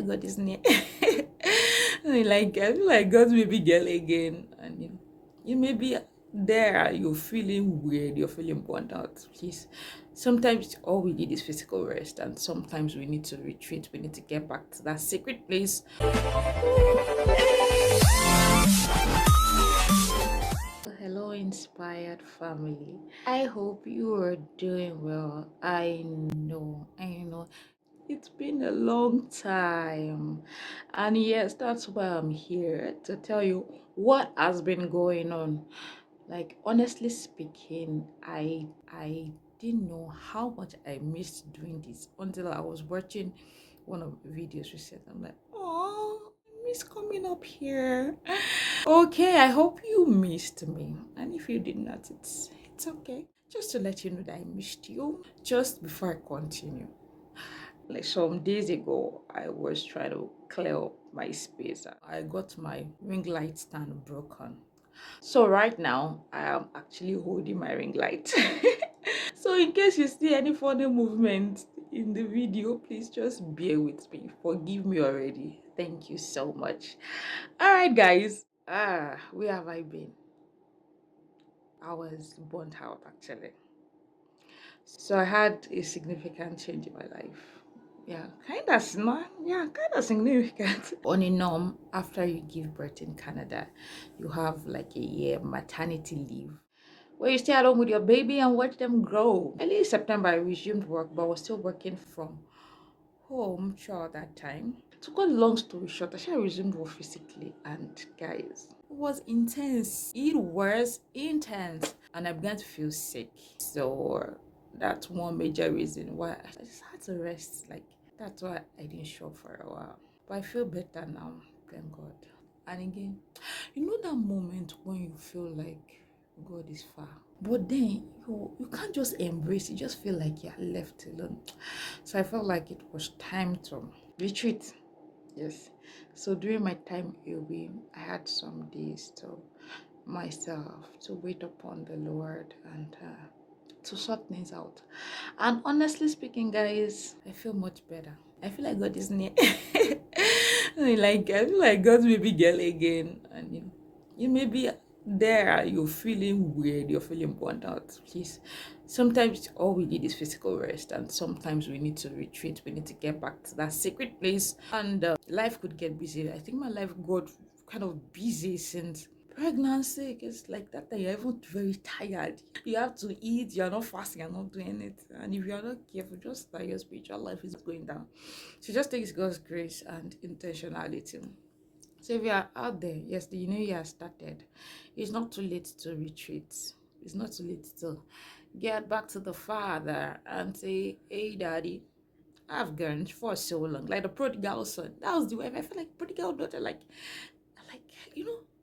God is near. I feel like God's baby girl again. And you may be there, you're feeling weird, you're feeling burnt out. Please. Sometimes all we need is physical rest, and sometimes we need to retreat. We need to get back to that secret place. Hello, inspired family. I hope you are doing well. I know it's been a long time, and yes, that's why I'm here to tell you what has been going on. Like, honestly speaking, I didn't know how much I missed doing this until I was watching one of the videos recently. I'm like, oh, I miss coming up here. Okay, I hope you missed me. And if you did not, it's okay. Just to let you know that I missed you. Just before I continue, like some days ago, I was trying to clear up my space. I got my ring light stand broken. So right now, I am actually holding my ring light. So in case you see any funny movement in the video, please just bear with me. Forgive me already. Thank you so much. All right, guys. Where have I been? I was burnt out actually. So I had a significant change in my life. Yeah, kind of small. Yeah, kind of significant. On a norm, after you give birth in Canada, you have like a year maternity leave where you stay at home with your baby and watch them grow. Early September, I resumed work, but was still working from home throughout that time. To cut a long story short, I actually resumed work physically, and guys, it was intense. It was intense, and I began to feel sick. So that's one major reason why I just had to rest. Like, that's why I didn't show up for a while. But I feel better now, thank God. And again, you know that moment when you feel like God is far, but then you can't just embrace it. You just feel like you're left alone. So I felt like it was time to retreat. Yes. So during my time away, I had some days to myself to wait upon the Lord and to sort things out. And honestly speaking, guys, I feel much better. I feel like God is near. I feel like God's baby girl again. And you may be there, you're feeling weird, you're feeling burnt out. Please. Sometimes all we need is physical rest, and sometimes we need to retreat. We need to get back to that secret place. And life could get busy. I think my life got kind of busy since pregnancy. It's like that you're even very tired. You have to eat, you're not fasting, you're not doing it. And if you're not careful, just that your spiritual life is going down. So just takes God's grace and intentionality. So if you are out there, yes, the new year has started. It's not too late to retreat. It's not too late to get back to the Father and say, hey, Daddy, I've gone for so long. Like the prodigal son. That was the way I felt like prodigal daughter. Like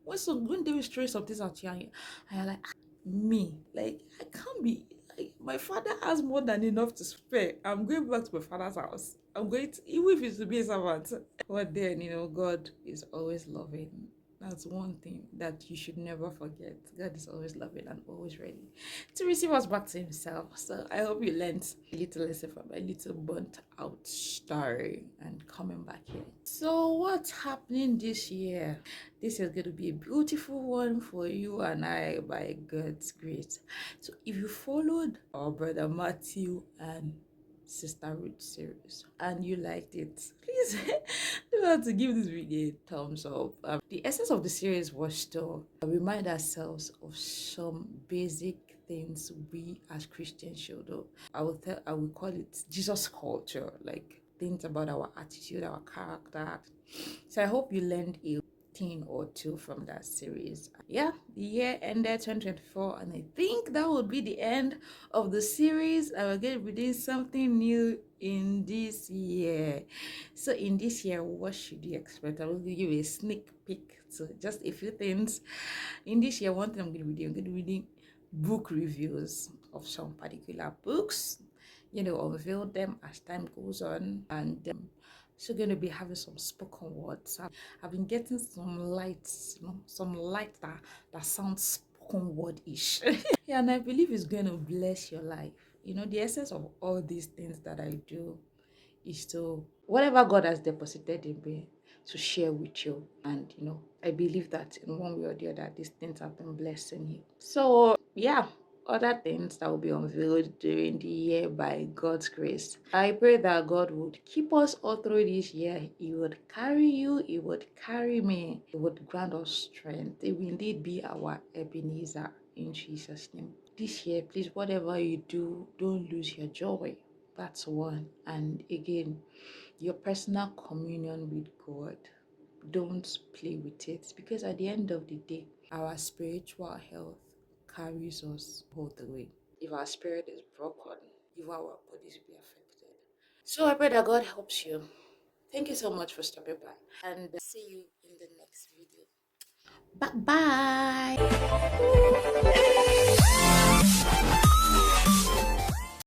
when they will throw some things at you, and you're like, me, like I can't be. Like, my father has more than enough to spare. I'm going back to my father's house. I'm going to, even if it's to be a servant. But then, God is always loving. That's one thing that you should never forget. God is always loving and always ready to receive us back to Himself. So I hope you learned a little lesson from my little burnt out story and coming back here. So, what's happening this year? This is going to be a beautiful one for you and I by God's grace. So, if you followed our brother Matthew and Sister Ruth series and you liked it, please don't have to give this video a thumbs up. The essence of the series was to remind ourselves of some basic things we as Christians should do. I will call it Jesus culture, like things about our attitude, our character. So I hope you learned a thing or two from that series. Yeah, the year ended 2024, and I think that will be the end of the series. I will get to doing something new in this year. So in this year, what should you expect? I will give you a sneak peek to just a few things. In this year, one thing I'm going to be reading book reviews of some particular books, unveil them as time goes on, and so going to be having some spoken words. I've been getting some lights, some light that sounds spoken word-ish. Yeah, and I believe it's going to bless your life. The essence of all these things that I do is to whatever God has deposited in me to share with you. And I believe that in one way or the other, these things have been blessing you. So yeah, other things that will be unveiled during the year by God's grace. I pray that God would keep us all through this year. He would carry you, He would carry me, He would grant us strength. It will indeed be our Ebenezer in Jesus' name. This year, please, whatever you do, don't lose your joy. That's one. And again, your personal communion with God. Don't play with it, because at the end of the day, our spiritual health carries us all the way. If our spirit is broken, if our bodies will be affected. So I pray that God helps you. Thank you so much for stopping by, and see you in the next video. Bye bye.